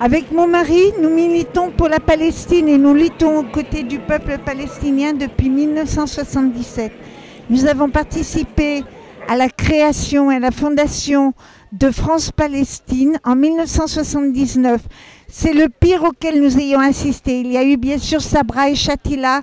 Avec mon mari, nous militons pour la Palestine et nous luttons aux côtés du peuple palestinien depuis 1977. Nous avons participé à la création et à la fondation de France-Palestine en 1979. C'est le pire auquel nous ayons assisté. Il y a eu bien sûr Sabra et Shatila.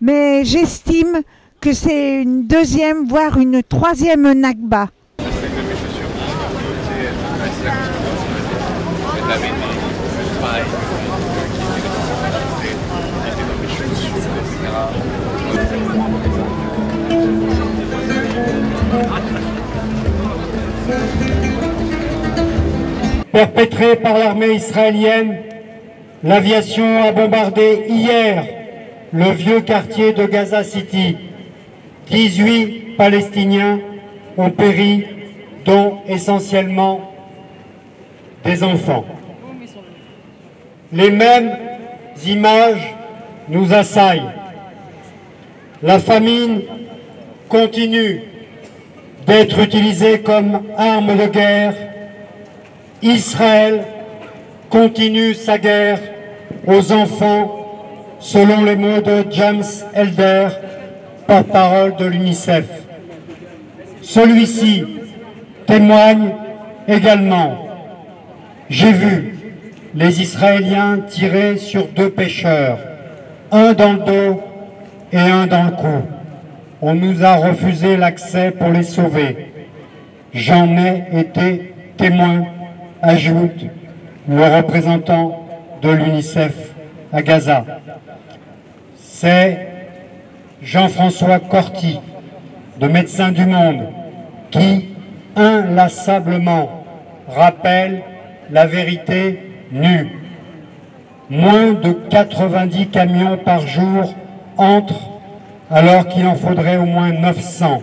Mais j'estime que c'est une deuxième, voire une troisième Nakba. Perpétrée par l'armée israélienne, l'aviation a bombardé hier le vieux quartier de Gaza City. 18 Palestiniens ont péri, dont essentiellement des enfants. Les mêmes images nous assaillent. La famine continue d'être utilisée comme arme de guerre. Israël continue sa guerre aux enfants, selon les mots de James Elder, porte-parole de l'UNICEF. Celui-ci témoigne également. J'ai vu les Israéliens tirer sur 2 pêcheurs, un dans le dos et un dans le cou. On nous a refusé l'accès pour les sauver. J'en ai été témoin, ajoute le représentant de l'UNICEF à Gaza. C'est Jean-François Corti, de Médecins du Monde, qui inlassablement rappelle la vérité nue. Moins de 90 camions par jour entrent alors qu'il en faudrait au moins 900.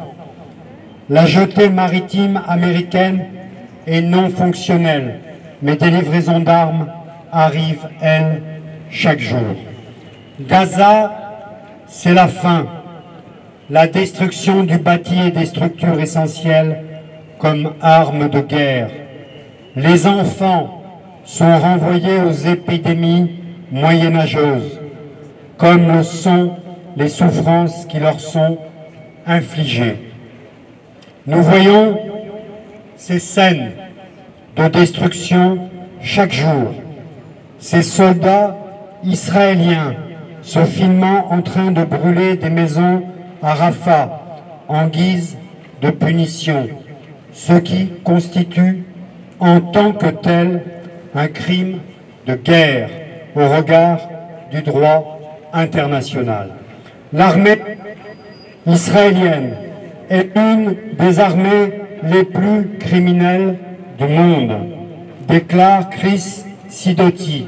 La jetée maritime américaine est non fonctionnelle, mais des livraisons d'armes arrivent, elles, chaque jour. Gaza, c'est la fin, la destruction du bâti et des structures essentielles comme armes de guerre. Les enfants sont renvoyés aux épidémies moyenâgeuses, comme le sont les souffrances qui leur sont infligées. Nous voyons ces scènes de destruction chaque jour, ces soldats israéliens se filmant en train de brûler des maisons à Rafah en guise de punition, ce qui constitue en tant que tel un crime de guerre au regard du droit international. L'armée israélienne est une des armées les plus criminelles du monde, déclare Chris Sidoti,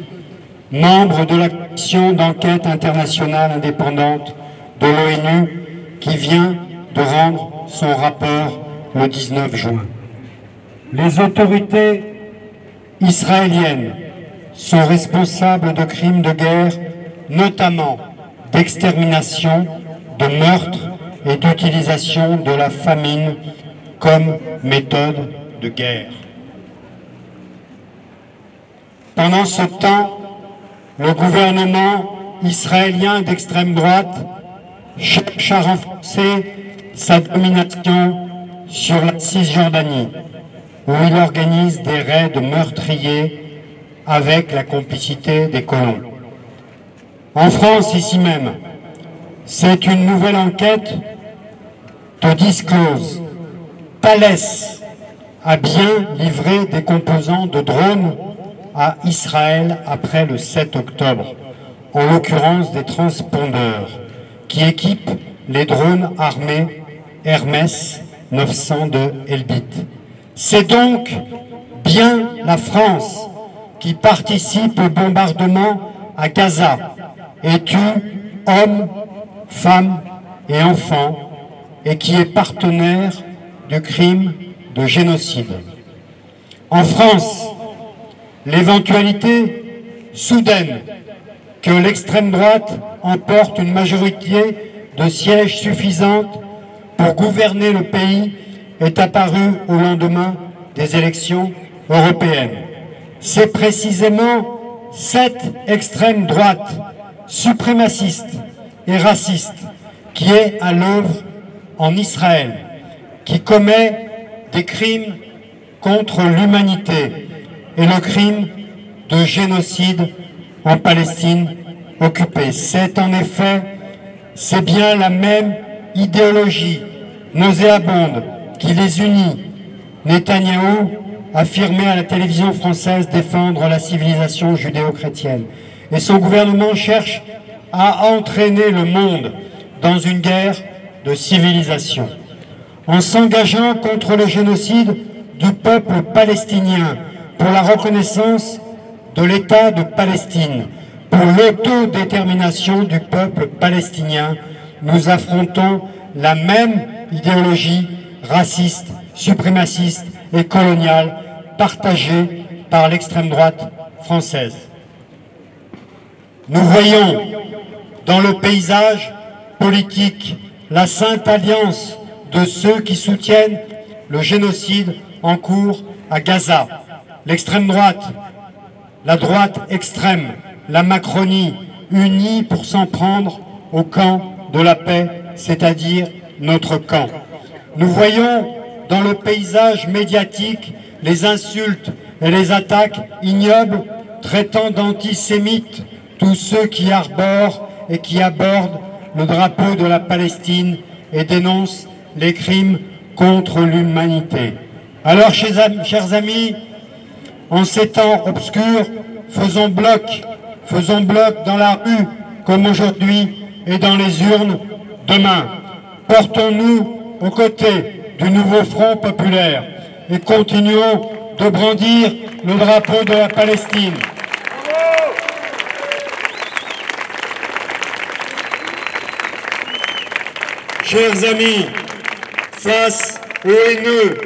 membre de la commission d'enquête internationale indépendante de l'ONU qui vient de rendre son rapport le 19 juin. Les autorités israéliennes sont responsables de crimes de guerre, notamment d'extermination, de meurtre et d'utilisation de la famine comme méthode de guerre. Pendant ce temps, le gouvernement israélien d'extrême droite cherche à renforcer sa domination sur la Cisjordanie, où il organise des raids meurtriers avec la complicité des colons. En France, ici même, c'est une nouvelle enquête de Disclose. Thales a bien livré des composants de drones à Israël après le 7 octobre, en l'occurrence des transpondeurs qui équipent les drones armés Hermes 900 de Elbit. C'est donc bien la France qui participe au bombardement à Gaza et tue hommes, femmes et enfants et qui est partenaire du crime de génocide. En France, l'éventualité soudaine que l'extrême droite emporte une majorité de sièges suffisante pour gouverner le pays est apparu au lendemain des élections européennes. C'est précisément cette extrême droite suprémaciste et raciste qui est à l'œuvre en Israël, qui commet des crimes contre l'humanité et le crime de génocide en Palestine occupée. C'est bien la même idéologie nauséabonde qui les unit. Netanyahou affirmait à la télévision française défendre la civilisation judéo-chrétienne. Et son gouvernement cherche à entraîner le monde dans une guerre de civilisation. En s'engageant contre le génocide du peuple palestinien, pour la reconnaissance de l'État de Palestine, pour l'autodétermination du peuple palestinien, nous affrontons la même idéologie raciste, suprémaciste et coloniale partagée par l'extrême droite française. Nous voyons dans le paysage politique la sainte alliance de ceux qui soutiennent le génocide en cours à Gaza. L'extrême droite, la droite extrême, la Macronie, unis pour s'en prendre au camp de la paix, c'est-à-dire notre camp. Nous voyons dans le paysage médiatique les insultes et les attaques ignobles traitant d'antisémites tous ceux qui arborent et qui abordent le drapeau de la Palestine et dénoncent les crimes contre l'humanité. Alors, chers amis, en ces temps obscurs, faisons bloc dans la rue comme aujourd'hui et dans les urnes demain. Portons-nous aux côtés du nouveau Front populaire et continuons de brandir le drapeau de la Palestine. Chers amis, face aux haineux,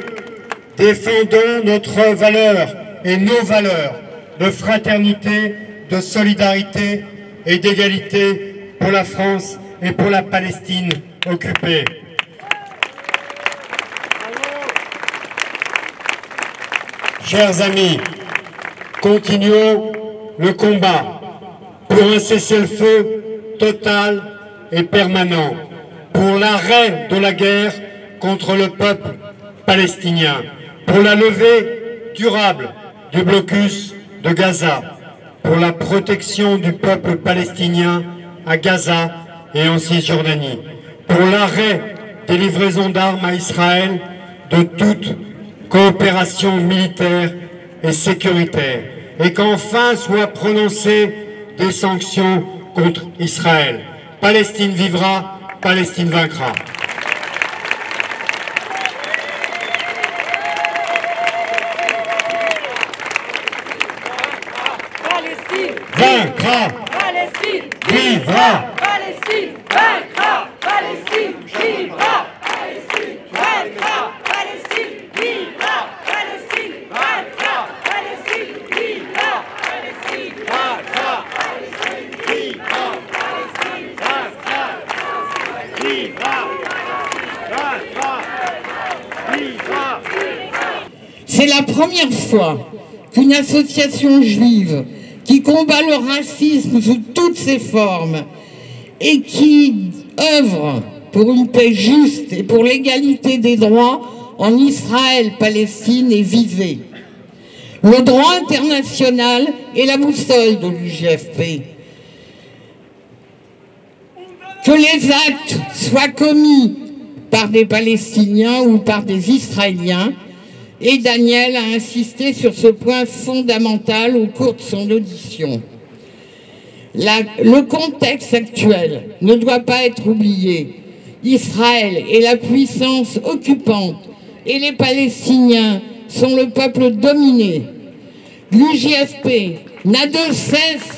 défendons notre valeur et nos valeurs de fraternité, de solidarité et d'égalité pour la France et pour la Palestine occupée. Chers amis, continuons le combat pour un cessez-le-feu total et permanent, pour l'arrêt de la guerre contre le peuple palestinien, pour la levée durable du blocus de Gaza, pour la protection du peuple palestinien à Gaza et en Cisjordanie, pour l'arrêt des livraisons d'armes à Israël, de toute coopération militaire et sécuritaire, et qu'enfin soient prononcées des sanctions contre Israël. Palestine vivra, Palestine vaincra. Palestine Vaincra. Palestine Vivra. Palestine vaincra. Palestine vivra. Palestine vaincra. Palestine vivra. Palestine vaincra. Palestine vivra. Palestine vaincra. Palestine vivra. Palestine vaincra. Vivra. C'est la première fois qu'une association juive qui combat le racisme sous toutes ses formes et qui œuvre pour une paix juste et pour l'égalité des droits en Israël-Palestine est visée. Le droit international est la boussole de l'UJFP. Que les actes soient commis par des Palestiniens ou par des Israéliens, et Daniel a insisté sur ce point fondamental au cours de son audition. Le contexte actuel ne doit pas être oublié. Israël est la puissance occupante et les Palestiniens sont le peuple dominé. L'UJFP n'a de cesse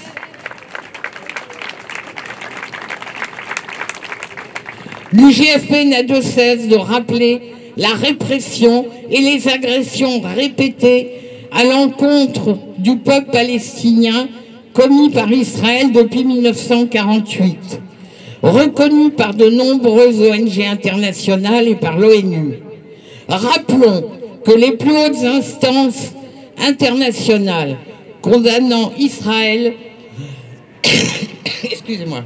de rappeler la répression et les agressions répétées à l'encontre du peuple palestinien commis par Israël depuis 1948, reconnu par de nombreuses ONG internationales et par l'ONU. Rappelons que les plus hautes instances internationales condamnant Israël excusez-moi,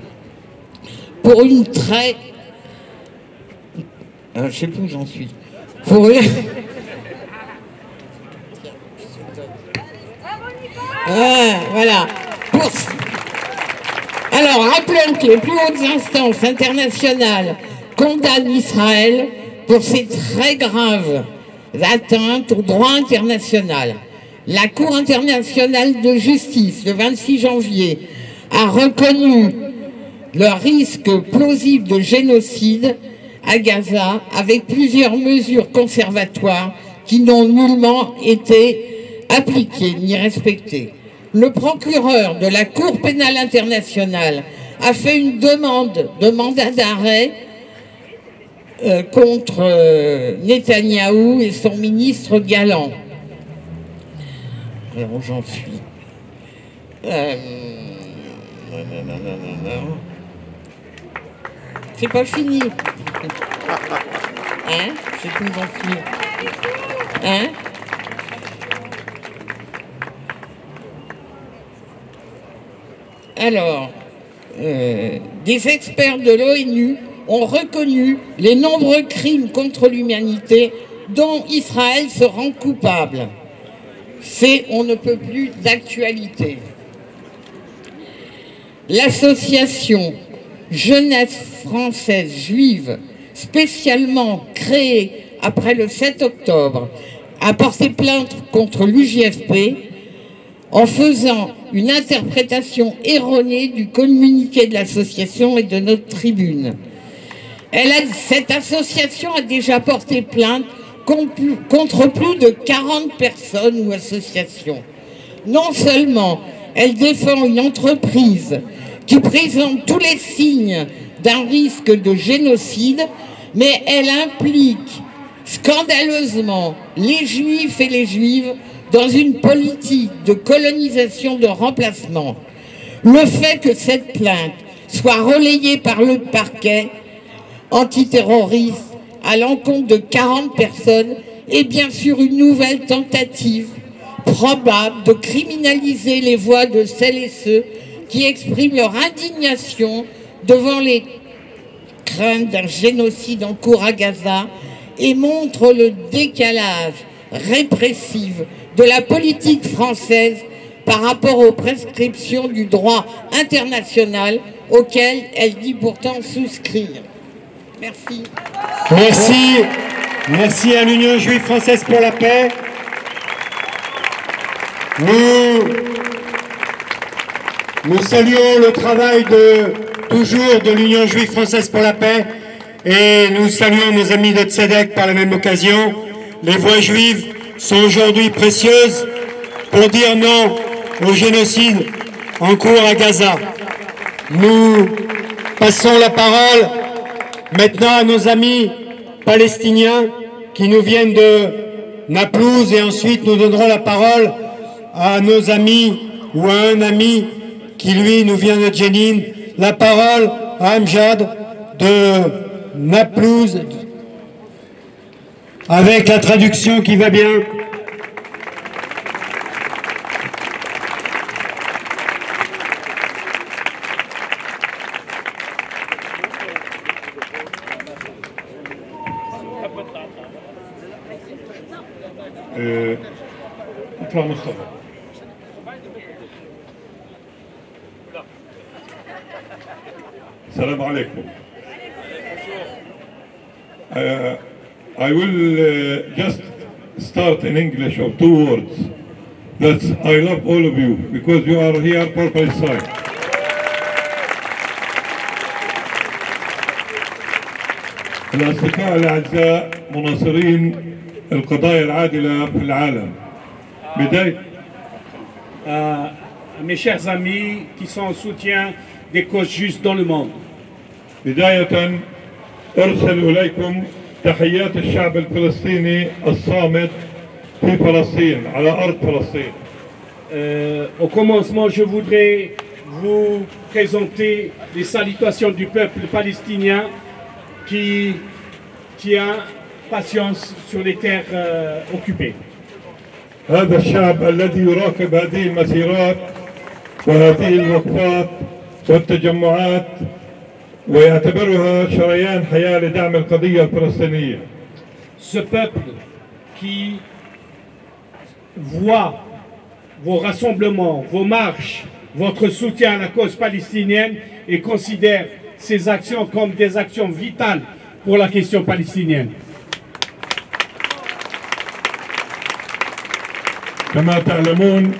pour une très... je ne sais plus où j'en suis. Pour une... voilà. Alors, rappelons que les plus hautes instances internationales condamnent Israël pour ses très graves atteintes au droit international. La Cour internationale de justice, le 26 janvier, a reconnu le risque plausible de génocide à Gaza avec plusieurs mesures conservatoires qui n'ont nullement été appliquées ni respectées. Le procureur de la Cour pénale internationale a fait une demande de mandat d'arrêt contre Netanyahou et son ministre Galland. Alors j'en suis. C'est pas fini. Hein? C'est plus j'en suis. Hein? Alors, des experts de l'ONU ont reconnu les nombreux crimes contre l'humanité dont Israël se rend coupable. C'est on ne peut plus d'actualité. L'association Jeunesse française juive, spécialement créée après le 7 octobre, a porté plainte contre l'UJFP en faisant une interprétation erronée du communiqué de l'association et de notre tribune. Cette association a déjà porté plainte contre plus de 40 personnes ou associations. Non seulement elle défend une entreprise qui présente tous les signes d'un risque de génocide, mais elle implique scandaleusement les juifs et les juives dans une politique de colonisation de remplacement. Le fait que cette plainte soit relayée par le parquet antiterroriste à l'encontre de 40 personnes est bien sûr une nouvelle tentative probable de criminaliser les voix de celles et ceux qui expriment leur indignation devant les craintes d'un génocide en cours à Gaza et montrent le décalage répressif de la politique française par rapport aux prescriptions du droit international auquel elle dit pourtant souscrire. Merci. Merci. Merci à l'Union juive française pour la paix. Nous saluons le travail toujours de l'Union juive française pour la paix et nous saluons nos amis de Tzedek par la même occasion. Les voix juives sont aujourd'hui précieuses pour dire non au génocide en cours à Gaza. Nous passons la parole maintenant à nos amis palestiniens qui nous viennent de Naplouse et ensuite nous donnerons la parole à nos amis ou à un ami qui lui nous vient de Jenin. La parole à Amjad de Naplouse avec la traduction qui va bien. اطلع مصطفى السلام عليكم. I will just start in English of 2 words. That's I love all of you because you are here for Palestine. الأصدقاء الأعزاء مناصرين القضايا العادلة في العالم. Mes chers amis qui sont en soutien des causes justes dans le monde. بداية أرسل إليكم تحيات الشعب الفلسطيني الصامت في فلسطين على أرض فلسطين. Au commencement, je voudrais vous présenter les salutations du peuple palestinien qui a patience sur les terres occupées. هذا الشعب الذي يراقب هذه المسيرات وهذه الوقفات والتجمعات ويعتبرها شريان حياة لدعم القضية الفلسطينية. Ce peuple qui voit vos rassemblements, vos marches, votre soutien à la cause palestinienne et considère ces actions comme des actions vitales pour la question palestinienne. كما تعلمون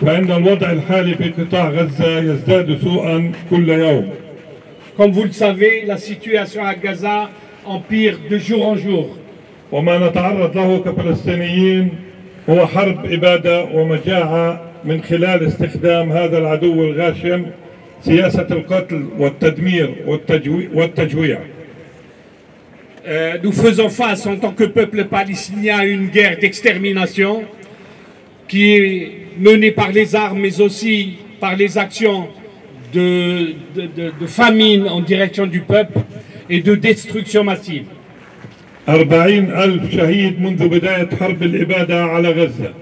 فإن الوضع الحالي في قطاع غزة يزداد سوءا كل يوم. Comme vous le savez, la situation à Gaza empire de jour en jour. وما نتعرض له كفلسطينيين هو حرب إبادة ومجاعة من خلال استخدام هذا العدو الغاشم سياسة القتل والتدمير والتجويع. Nous faisons face en tant que peuple palestinien à une guerre d'extermination qui est menée par les armes mais aussi par les actions de famine en direction du peuple et de destruction massive. 40,000 شهيد منذ بداية حرب الإبادة على غزة.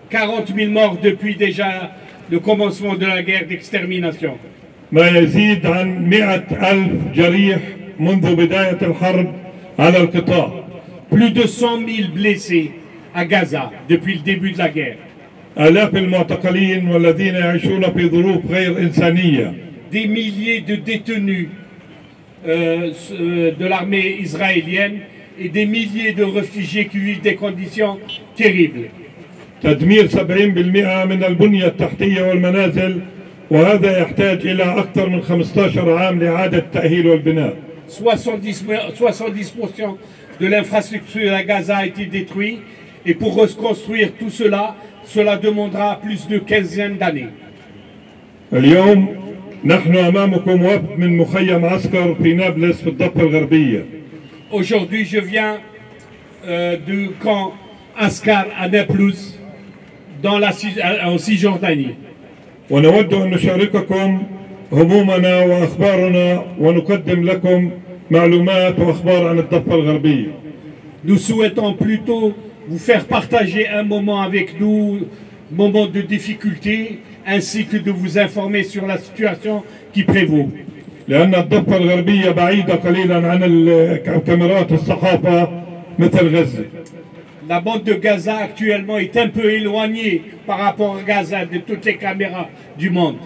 40 000 morts depuis déjà le commencement de la guerre d'extermination. ما يزيد عن 100,000 جريح منذ بداية الحرب على القطاع. Plus de 100 000 blessés à Gaza depuis le début de la guerre. آلاف المعتقلين والذين يعيشون في ظروف غير إنسانية. Des milliers de détenus de l'armée israélienne et des milliers de réfugiés qui vivent des conditions terribles. تدمير 70% من البنية التحتية والمنازل وهذا يحتاج إلى أكثر من 15 عام لإعادة التأهيل والبناء. 70% de l'infrastructure à Gaza a été détruite et pour reconstruire tout cela, cela demandera plus de 15 d'années. اليوم نحن أمامكم وفد من مخيم عسكر في نابلس في الضفة الغربية. Aujourd'hui, je viens du camp Askar à Naplouse, en Cisjordanie. ونود أن نشارككم همومنا وأخبارنا ونقدم لكم معلومات وأخبار عن الضفة الغربية. Nous souhaitons plutôt vous faire partager un moment avec nous, moment de difficulté, ainsi que de vous informer sur la situation qui prévaut. لأن الضفة الغربية بعيدة قليلا عن كاميرات الصحافة مثل غزة. La bande de Gaza actuellement est un peu éloignée par rapport à Gaza de toutes les caméras du monde.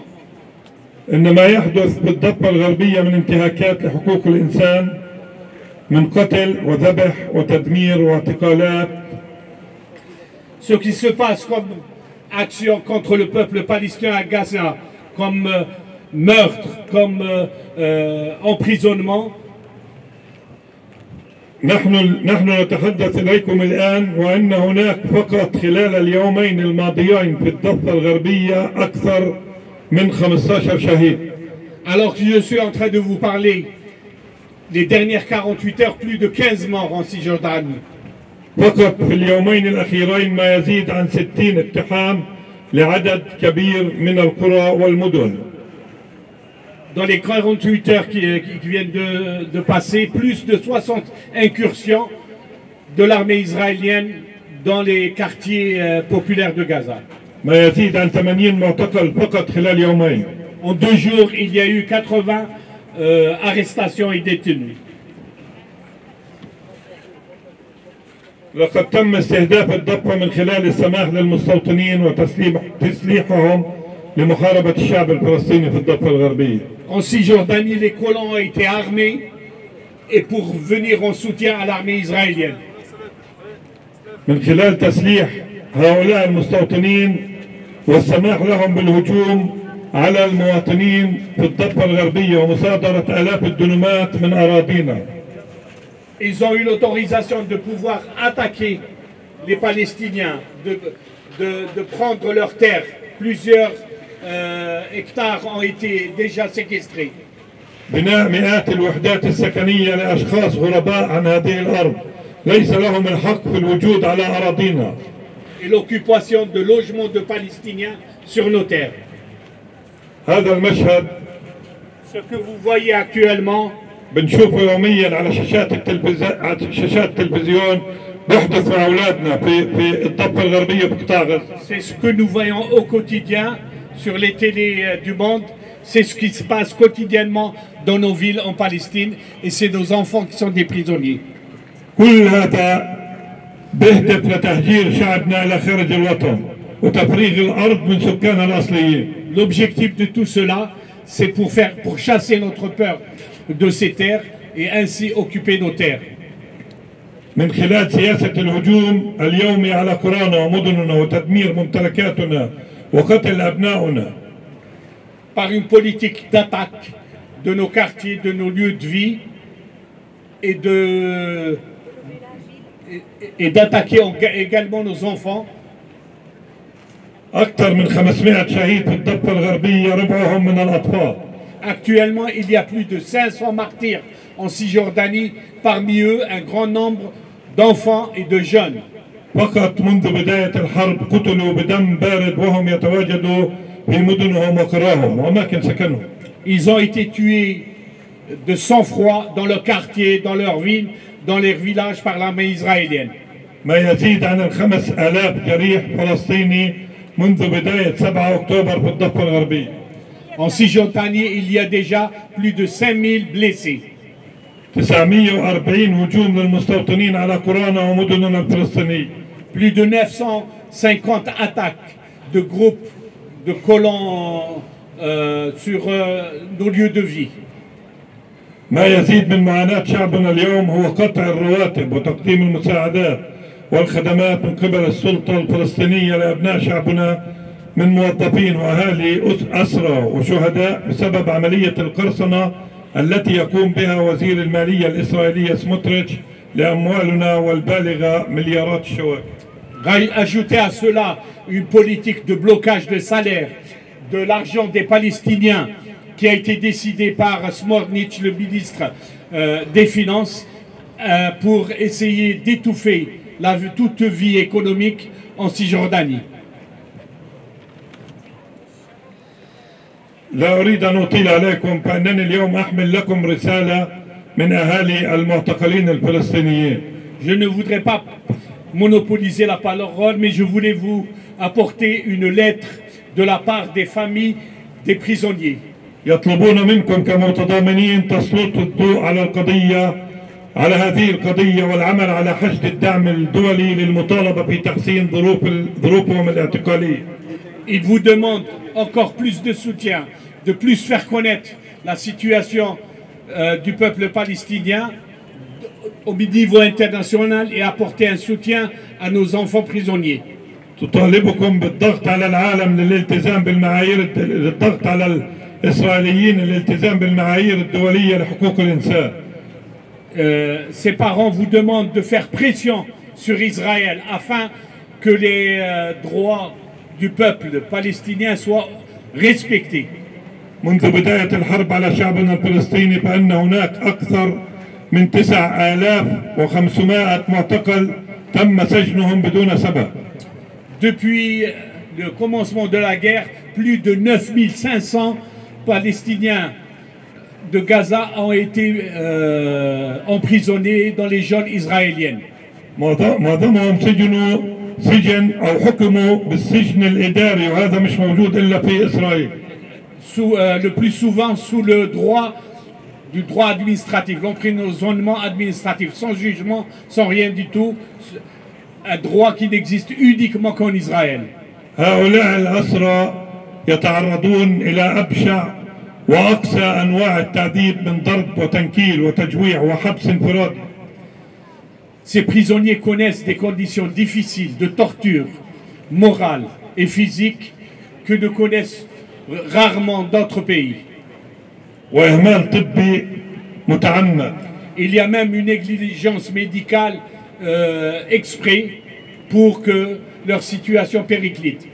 إن ما يحدث بالضفة الغربية من انتهاكات لحقوق الإنسان من قتل وذبح وتدمير واعتقالات. Ce qui se passe comme action contre le peuple palestinien à Gaza, comme meurtre, comme emprisonnement. نحن نتحدث إليكم الآن وأن هناك فقط خلال اليومين الماضيين في الضفة الغربية أكثر من 15 شهيد. Alors que je suis en train de vous parler, les dernières 48 heures, plus de 15 morts en Cisjordanie. فقط في اليومين الأخيرين ما يزيد عن 60 اقتحام لعدد كبير من القرى والمدن. Dans les 48 heures qui viennent de passer, plus de 60 incursions de l'armée israélienne dans les quartiers populaires de Gaza. ما يزيد عن 80 معتقل فقط خلال يومين. En 2 jours, il y a eu 80 arrestations et détenus. لقد تم استهداف الضفة من خلال السماح للمستوطنين وتسليحهم لمحاربة الشعب الفلسطيني في الضفة الغربية. En Cisjordanie, les colons ont été armés et pour venir en soutien à l'armée israélienne. من خلال تسليح هؤلاء المستوطنين والسماح لهم بالهجوم على المواطنين في الضفة الغربية ومصادرة آلاف الدنومات من أراضينا. Ils ont eu l'autorisation de pouvoir attaquer les Palestiniens, de prendre leurs terres. Plusieurs hectares ont été déjà séquestrés. بناء مئات الوحدات السكنية لأشخاص غرباء عن هذه الأرض ليس لهم الحق في الوجود على أراضينا. Et l'occupation de logements de Palestiniens sur nos terres. هذا المشهد Ce que vous voyez actuellement, بنشوفه يوميا على شاشات التلفزيون بيحدث مع اولادنا في الضفه الغربيه بقطاع غزه. c'est ce que nous voyons au quotidien sur les télés du monde. C'est ce qui se passe quotidiennement dans nos villes en Palestine et c'est nos enfants qui sont des prisonniers. كل هذا بيهدف لتهجير شعبنا إلى خارج الوطن وتفريغ الأرض من سكانها الأصليين. L'objectif de tout cela, c'est pour chasser notre peur de ces terres et ainsi occuper nos terres. من خلال سياسة الهجوم اليومي على قرانا ومدننا وتدمير ممتلكاتنا وقتل أبنائنا. Par une politique d'attaque de nos quartiers, de nos lieux de vie et d'attaquer également nos enfants. أكثر من 500 شهيد في الضفة الغربية ربعهم من الأطفال. Actuellement, il y a plus de 500 martyrs en Cisjordanie, parmi eux un grand nombre d'enfants et de jeunes. فقط منذ بداية الحرب قتلوا بدم بارد وهم يتواجدوا في مدنهم وقراهم وأماكن سكنهم. Ils ont été tués de sang-froid dans leurs quartiers, dans leurs villes, dans leurs villages par l'armée israélienne. ما يزيد عن 5000 جريح فلسطيني منذ بداية 7 أكتوبر في الضفة الغربية. En Cisjordanie, il y a déjà plus de 5000 blessés. 940 هجوم للمستوطنين على قرانا ومدننا الفلسطينية. Plus de 950 attaques de groupes de colons sur nos lieux de vie. ما يزيد من معاناة شعبنا اليوم هو قطع الرواتب وتقديم المساعدات والخدمات من قبل السلطة الفلسطينية لأبناء شعبنا من موظفين وأهالي أسرى وشهداء بسبب عملية القرصنة التي يقوم بها وزير المالية الإسرائيلية سموتريتش لأموالنا والبالغة مليارات الشواك. Ajouter à cela une politique de blocage de salaire, de l'argent des Palestiniens qui a été décidé par Smotrich, le ministre des Finances, pour essayer d'étouffer toute vie économique en Cisjordanie. لا أريد أن أطيل عليكم فإنني اليوم أحمل لكم رسالة من أهالي المعتقلين الفلسطينيين. Je ne voudrais pas monopoliser la parole, mais je voulais vous apporter une lettre de la part des familles des prisonniers. يطلبون منكم كمتضامنين تسليط الضوء على على هذه القضية والعمل على حشد الدعم الدولي للمطالبة في تحسين ظروفهم الاعتقالية. Ils vous demandent encore plus de soutien, de plus faire connaître la situation du peuple palestinien au niveau international et apporter un soutien à nos enfants prisonniers. تطالبكم بالضغط على العالم للالتزام بالمعايير الضغط على الإسرائيليين للالتزام بالمعايير الدولية لحقوق الإنسان. Ses parents vous demandent de faire pression sur Israël afin que les droits du peuple palestinien soient respectés. منذ بداية الحرب على شعبنا الفلسطيني فإن هناك أكثر من 9500 معتقل تم سجنهم بدون سبب. Depuis le commencement de la guerre, plus de 9500 Palestiniens de Gaza ont été emprisonnés dans les zones israéliennes. معظمهم سجنوا سجن أو حكموا بالسجن الإداري وهذا مش موجود إلا في إسرائيل. Le plus souvent sous le droit du droit administratif, l'emprisonnement administratif, sans jugement, sans rien du tout, un droit qui n'existe uniquement qu'en Israël. هؤلاء الأسرى يتعرضون إلى أبشع وأقسى أنواع التعذيب من ضرب وتنكيل وتجويع وحبس انفرادي. Ces prisonniers connaissent des conditions difficiles de torture morale et physique que ne connaissent rarement d'autres pays. وإهمال طبي متعمد. Il y a même une négligence médicale exprès pour que leur situation périclite.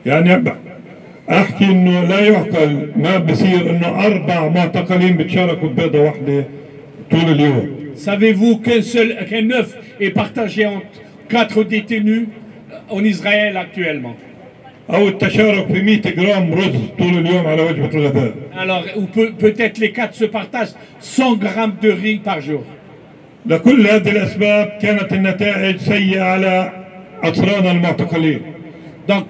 يعني أحكي إنه لا يعقل ما بصير إنه 4 معتقلين بتشاركوا ببيضة واحدة طول اليوم. Savez-vous qu'un œuf est partagé entre 4 détenus en Israël actuellement? أو التشارك في 100 جرام رز طول اليوم على وجبة الغداء. Alors, ou peut-être les quatre se partagent 100 grammes de riz par jour. لكل هذه الأسباب كانت النتائج سيئة على أسرانا المعتقلين. Donc,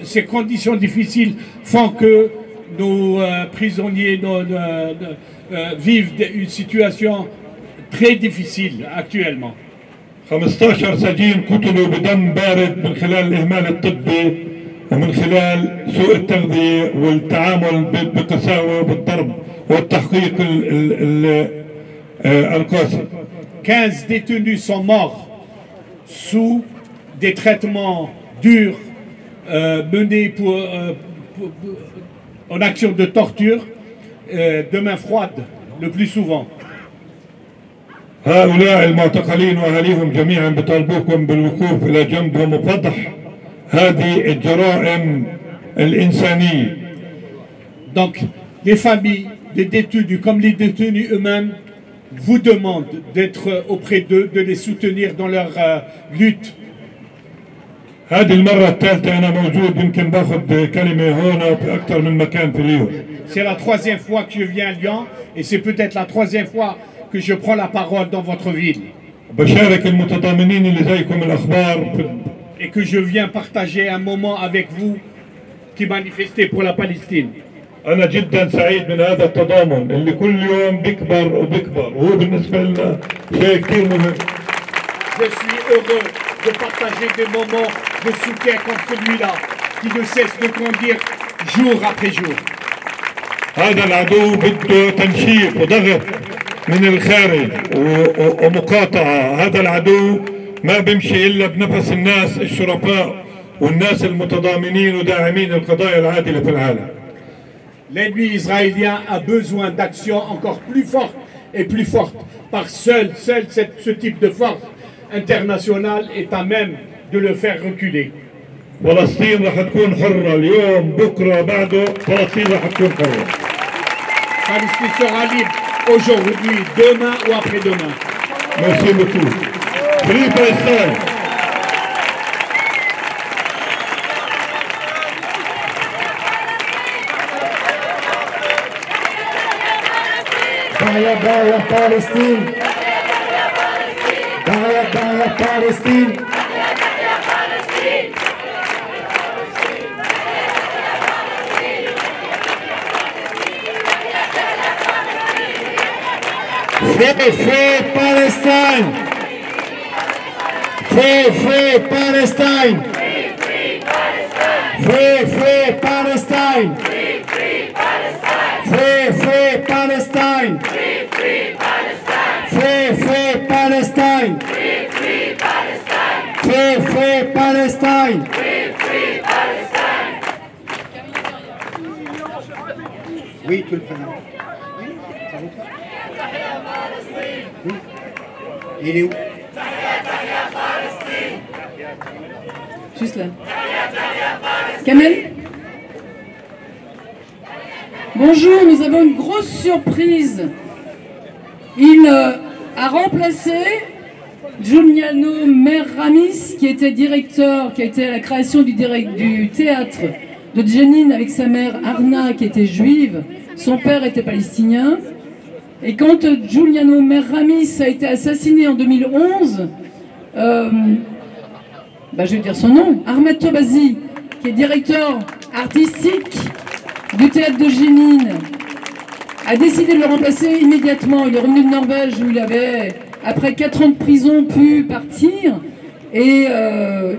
ces conditions difficiles font que nos prisonniers vivent une situation très difficile actuellement. 15 سجين قتلوا بدم بارد من خلال الإهمال الطبي ومن خلال سوء التغذية والتعامل بقساوة بالضرب والتحقيق القاسي. 15 détenus sont morts sous des traitements durs menés en action de torture, de main froide le plus souvent. هؤلاء المعتقلين وأهاليهم جميعا بطالبوكم بالوقوف إلى جنبهم وفضح هذه الجرائم الإنسانية. Donc, les familles des détenus, comme les détenus eux-mêmes, vous demandent d'être auprès d'eux, de les soutenir dans leur lutte. هذه المرة الثالثة أنا موجود يمكن باخذ كلمة هنا في أكثر من مكان في ليون. C'est la troisième fois que je viens à Lyon et c'est peut-être la troisième fois que je prends la parole dans votre ville. بشارك المتضامنين اللي زيكم الأخبار. Et que je viens partager un moment avec vous qui manifestez pour la Palestine. أنا جدا سعيد من هذا التضامن اللي كل يوم بيكبر وبيكبر وهو بالنسبة لنا شيء كثير مهم. Je suis heureux de partager des moments de soutien comme celui-là qui ne cesse de grandir jour après jour. هذا العدو بده تنشيط وضغط من الخارج ومقاطعة. هذا العدو ما بيمشي إلا بنفس الناس الشرفاء والناس المتضامنين وداعمين القضايا العادلة في العالم. L'ennemi israélien a besoin d'actions encore plus fortes et plus fortes. Par ce type de force internationale est à même de le faire reculer. فلسطين راح تكون حرة اليوم بكرة بعده. فلسطين راح تكون حرة. Palestine sera libre aujourd'hui, demain ou après-demain. Merci beaucoup. Free Palestine. Daya Daya Palestine. Daya Daya Palestine. Free Palestine. Free Palestine. Free Palestine. Free Palestine. Free Palestine. Free Palestine. Oui, tu le prénom. Il est où? Juste là. Kamel? Bonjour, nous avons une grosse surprise. Il a remplacé Giuliano Merramis, qui était directeur, qui a été à la création du théâtre de Jenin avec sa mère Arna, qui était juive. Son père était palestinien. Et quand Giuliano Merramis a été assassiné en 2011, je vais dire son nom, Ahmed Tobazi, qui est directeur artistique du théâtre de Jenin, a décidé de le remplacer immédiatement. Il est revenu de Norvège où il avait, après 4 ans de prison, pu partir. Et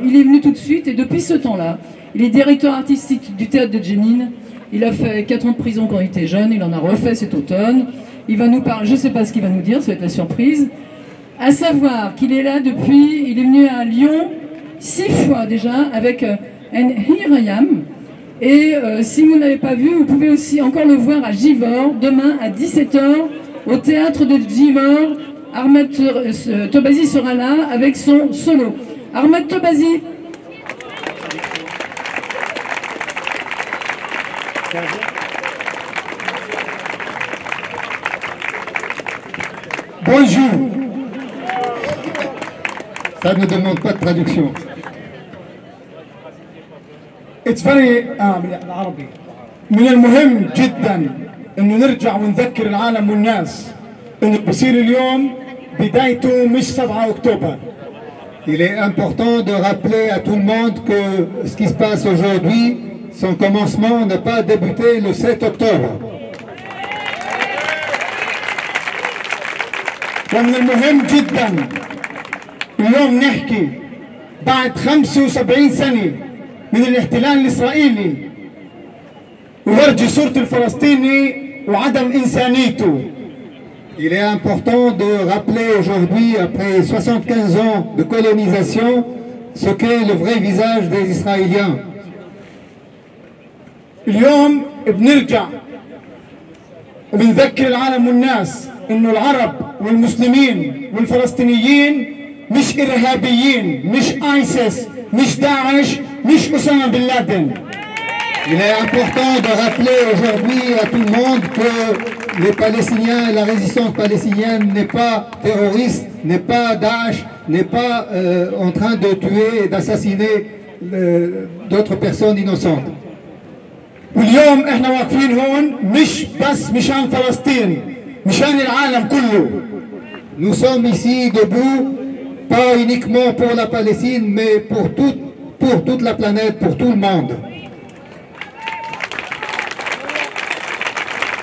il est venu tout de suite. Et depuis ce temps-là, il est directeur artistique du théâtre de Jenin. Il a fait 4 ans de prison quand il était jeune. Il en a refait cet automne. Il va nous parler, je ne sais pas ce qu'il va nous dire, ça va être la surprise. À savoir qu'il est là depuis, il est venu à Lyon 6 fois déjà avec Hirayam. Et si vous n'avez pas vu, vous pouvez aussi encore le voir à Givor, demain à 17 h au théâtre de Givor. Ahmed Tobazi sera là avec son solo. Ahmed Tobazi. Bonjour. Ça ne demande pas de traduction. It's very بالعربي من المهم جدا انه نرجع ونذكر العالم والناس انه بصير اليوم بدايته مش 7 اكتوبر. Il est important de rappeler à tout le monde que ce qui se passe aujourd'hui, son commencement n'a pas débuté le 7 octobre. ومن المهم جدا اليوم نحكي بعد 75 سنة من الاحتلال الإسرائيلي وورجي صورة الفلسطيني وعدم إنسانيته. Il est important de rappeler aujourd'hui, après 75 ans de colonisation, ce qu'est le vrai visage des Israéliens. اليوم بنرجع وبنذكر العالم والناس إنه العرب والمسلمين والفلسطينيين مش إرهابيين، مش آيسيس، مش داعش، مش أسامة بن لادن. Il est important de rappeler aujourd'hui à tout le monde que les Palestiniens et la résistance palestinienne n'est pas terroriste, n'est pas Daesh, n'est pas en train de tuer et d'assassiner d'autres personnes innocentes. واليوم احنا واقفين هون مش بس مشان فلسطين، مشان العالم كله. Nous sommes ici debout, pas uniquement pour la Palestine, mais pour toute la planète, pour tout le monde.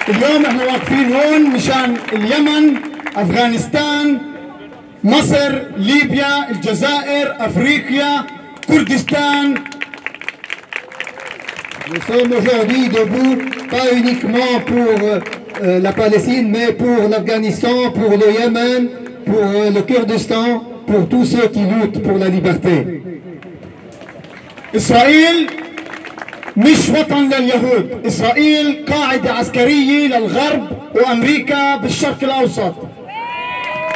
اليوم احنا واقفين هون مشان اليمن، افغانستان، مصر، ليبيا، الجزائر، افريقيا، كردستان. Nous sommes aujourd'hui debout, pas uniquement pour la Palestine, mais pour l'Afghanistan, pour le Yémen, pour le Kurdistan, pour tous ceux qui luttent pour la liberté. إسرائيل مش وطن لليهود، إسرائيل قاعدة عسكرية للغرب وأمريكا بالشرق الأوسط.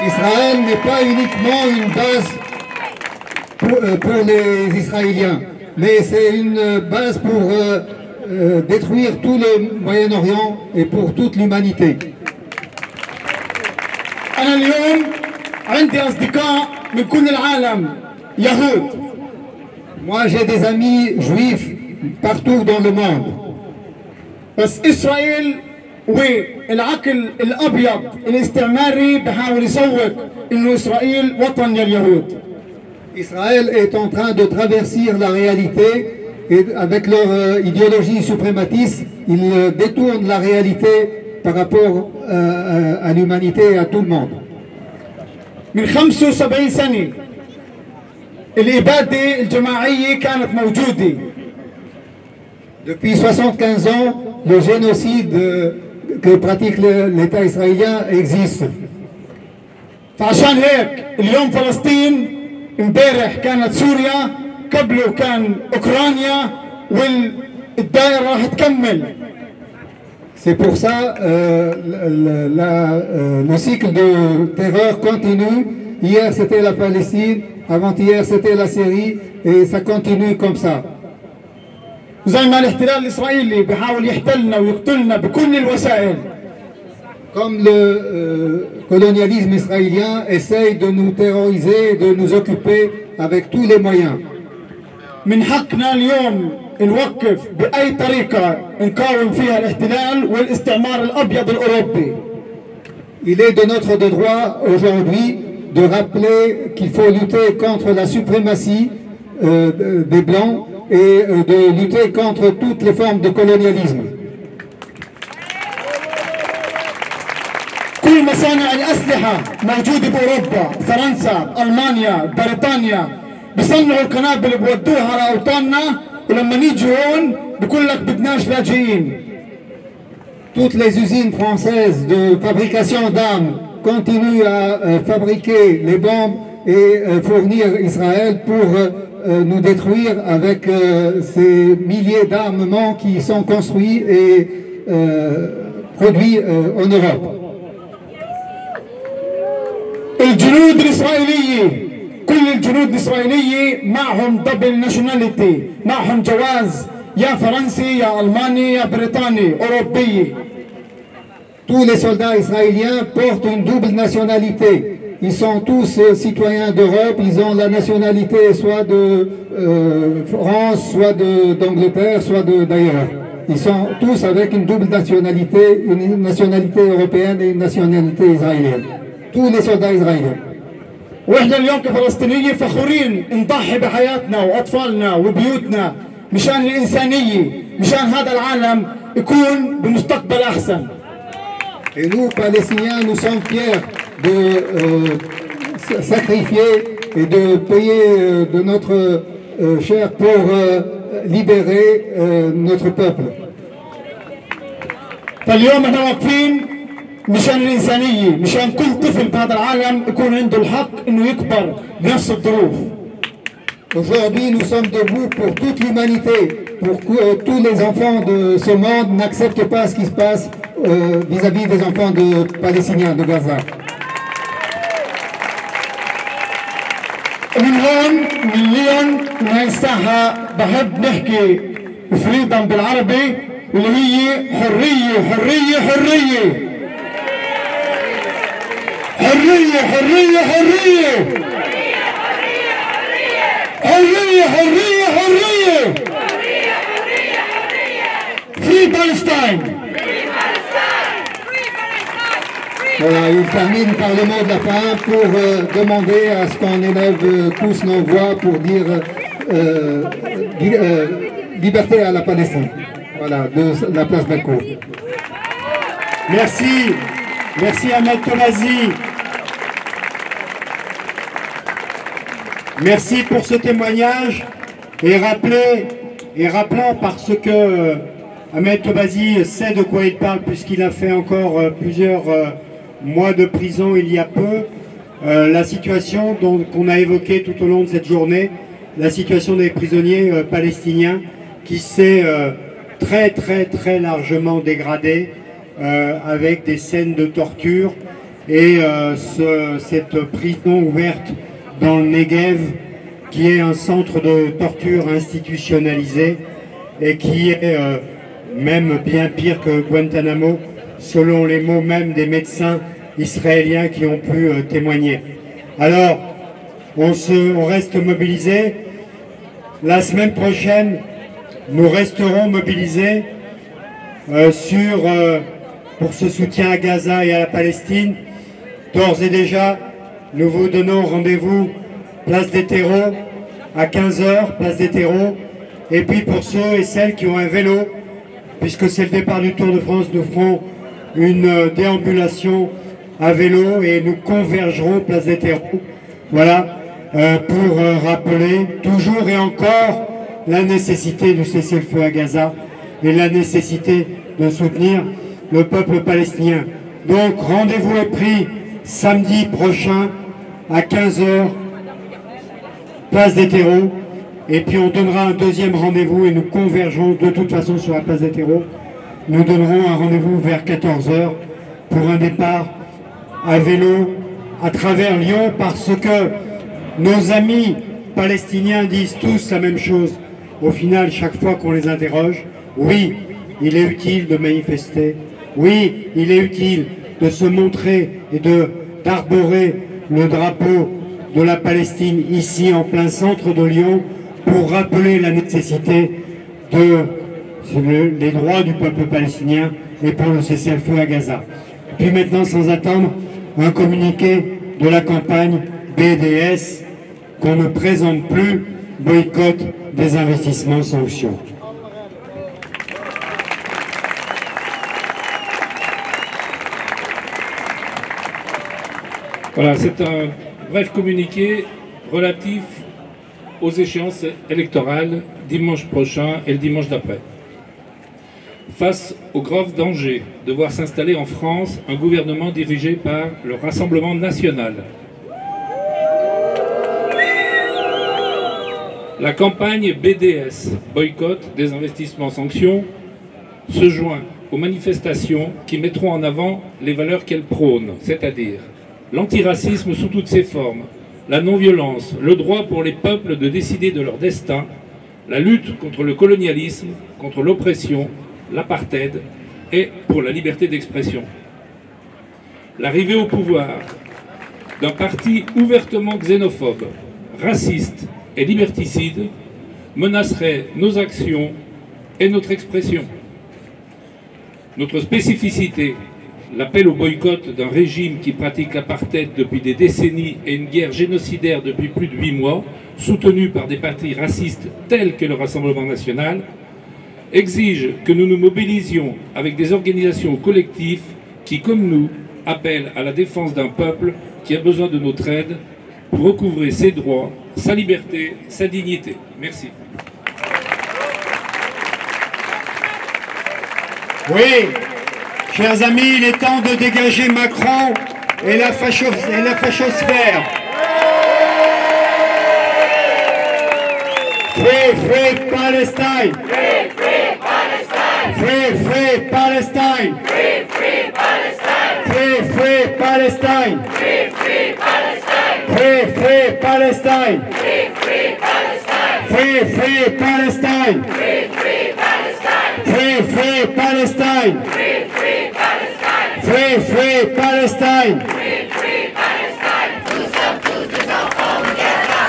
Israël n'est pas uniquement une base pour les Israéliens, mais c'est une base pour détruire tout le Moyen-Orient et pour toute l'humanité. أنا اليوم عندي أصدقاء من كل العالم يهود. Moi j'ai des amis juifs partout dans le monde. بس إسرائيل والعقل الأبيض الاستعماري بحاول يسوق إنه إسرائيل وطن لليهود. Israël est en train de traverser la réalité et avec leur idéologie suprématiste, ils détournent la réalité par rapport à l'humanité et à tout le monde. من 75 سنة الإبادة الجماعية كانت موجودة. Depuis 75 ans, le génocide que pratique l'État israélien existe. فعشان هيك اليوم فلسطين، امبارح كانت سوريا، قبله كان اوكرانيا، والدائرة راح تكمل. C'est pour ça le cycle de terreur continue. Hier c'était la Palestine, avant-hier c'était la Syrie et ça continue comme ça. زي ما الاحتلال الإسرائيلي بيحاول يحتلنا ويقتلنا بكل الوسائل. Comme le colonialisme israélien essaye de nous terroriser, de nous occuper avec tous les moyens. من حقنا اليوم نوقف بأي طريقة نقاوم فيها الاحتلال والاستعمار الأبيض الأوروبي. Il est de notre droit aujourd'hui de rappeler qu'il faut lutter contre la suprématie des Blancs et de lutter contre toutes les formes de colonialisme. كل مصانع الأسلحة موجودة بأوروبا، فرنسا، ألمانيا، بريطانيا، بيصنعوا القنابل بودوها على أوطاننا، ولما نيجي هون بقول لك بدناش لاجئين. Toutes les usines françaises de fabrication d'armes continuent à fabriquer les bombes et fournir Israël pour nous détruire avec ces milliers d'armements qui sont construits et produits en Europe. الجنود الإسرائيلية، كل الجنود الإسرائيلية معهم دبل ناشوناليتي، معهم جواز يا فرنسي يا ألماني يا بريطاني أوروبي. Tous les soldats israéliens portent une double nationalité. Ils sont tous citoyens d'Europe, ils ont la nationalité soit de France, soit d'Angleterre, soit d'ailleurs. Ils sont tous avec une double nationalité, une nationalité européenne et une nationalité israélienne. Tous les soldats israéliens. واحنا اليوم كفلسطينيين فخورين نضحي بحياتنا واطفالنا وبيوتنا مشان الانسانيه، مشان هذا العالم يكون بمستقبل احسن. Et nous, Palestiniens, nous sommes fiers de sacrifier et de payer de notre chair pour libérer notre peuple. فاليوم احنا واقفين مشان الإنسانية، مشان كل طفل بهذا العالم يكون عنده الحق إنه يكبر بنفس الظروف. Aujourd'hui, nous sommes debout pour toute l'humanité, pour que tous les enfants de ce monde n'acceptent pas ce qui se passe vis-à-vis des enfants palestiniens de Gaza. من هون من ليون من الساحة بحب نحكي فريدم بالعربي اللي هي حرية حرية حرية. حرية حرية حرية حرية حرية حرية Free Palestine. Voilà, il termine par le mot de la fin pour demander à ce qu'on élève tous nos voix pour dire liberté à la Palestine. Voilà, de la place Bellecour. Merci. Merci Ahmed Tomazi. Merci pour ce témoignage et rappelant parce que Ahmed Tomazi sait de quoi il parle puisqu'il a fait encore plusieurs mois de prison il y a peu, la situation qu'on a évoquée tout au long de cette journée, la situation des prisonniers palestiniens qui s'est très largement dégradée avec des scènes de torture et cette prison ouverte dans le Negev qui est un centre de torture institutionnalisé et qui est même bien pire que Guantanamo selon les mots même des médecins israéliens qui ont pu témoigner. Alors on reste mobilisés. La semaine prochaine nous resterons mobilisés pour ce soutien à Gaza et à la Palestine. D'ores et déjà, nous vous donnons rendez-vous place des terreaux à 15 h, place des terreaux. Et puis pour ceux et celles qui ont un vélo, puisque c'est le départ du Tour de France, nous ferons une déambulation à vélo et nous convergerons place des terreaux. Voilà, pour rappeler toujours et encore la nécessité de cesser le feu à Gaza et la nécessité de soutenir le peuple palestinien. Donc rendez-vous est pris samedi prochain à 15 h, place des terreaux, et puis on donnera un deuxième rendez-vous et nous convergerons de toute façon sur la place des terreaux. Nous donnerons un rendez-vous vers 14 h pour un départ à vélo à travers Lyon, parce que nos amis palestiniens disent tous la même chose. Au final, chaque fois qu'on les interroge, oui, il est utile de manifester, oui, il est utile de se montrer et d'arborer le drapeau de la Palestine ici en plein centre de Lyon pour rappeler la nécessité des droits du peuple palestinien et pour le cessez-le-feu à Gaza. Puis maintenant, sans attendre, un communiqué de la campagne BDS qu'on ne présente plus, boycott des investissements sanctions. Voilà, c'est un bref communiqué relatif aux échéances électorales dimanche prochain et le dimanche d'après. Face au grave danger de voir s'installer en France un gouvernement dirigé par le Rassemblement national, la campagne BDS, boycott des investissements sanctions, se joint aux manifestations qui mettront en avant les valeurs qu'elle prône, c'est-à-dire l'antiracisme sous toutes ses formes, la non-violence, le droit pour les peuples de décider de leur destin, la lutte contre le colonialisme, contre l'oppression, l'apartheid et pour la liberté d'expression. L'arrivée au pouvoir d'un parti ouvertement xénophobe, raciste et liberticide menacerait nos actions et notre expression. Notre spécificité, l'appel au boycott d'un régime qui pratique l'apartheid depuis des décennies et une guerre génocidaire depuis plus de 8 mois, soutenu par des partis racistes tels que le Rassemblement national, exige que nous nous mobilisions avec des organisations collectives qui, comme nous, appellent à la défense d'un peuple qui a besoin de notre aide pour recouvrer ses droits, sa liberté, sa dignité. Merci. Oui, chers amis, il est temps de dégager Macron et la fachosphère. Free, free Palestine! Free, free Palestine! Free, free Palestine! Free, free Palestine! Free, free Palestine! Free, free Palestine! Free, free Palestine! Free, free Palestine! Free, free Palestine! Free, free Palestine! Free, free Palestine! Free, free Palestine! Free, free Palestine! Free, free Palestine!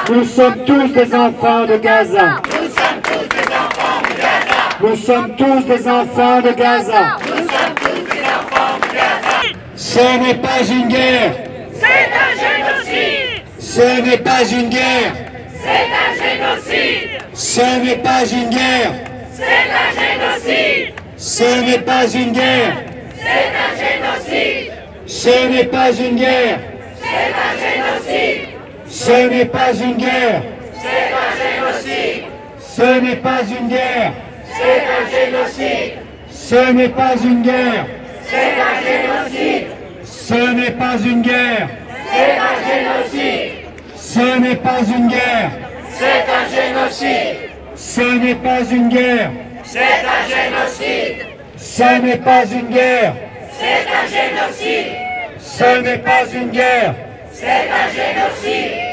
Nous sommes tous des enfants de Gaza! Nous sommes tous des enfants de Gaza! Nous sommes tous des enfants de Gaza! Nous sommes tous des enfants de Gaza! Nous sommes tous des enfants de Gaza! Ce n'est pas une guerre! C'est un génocide! Ce n'est pas une guerre! C'est un génocide! Ce n'est pas une guerre! C'est un génocide! Ce n'est pas une guerre! C'est un génocide! Ce n'est pas une guerre! C'est un génocide! Ce n'est pas une guerre! C'est un génocide! Ce n'est pas une guerre! C'est un génocide! Ce n'est pas une guerre! C'est un génocide! Ce n'est pas une guerre! C'est un génocide! Ce n'est pas une guerre! C'est un génocide! Ce n'est pas une guerre! C'est un génocide! Ce n'est pas une guerre! C'est un génocide! Ce n'est pas une guerre! C'est un génocide!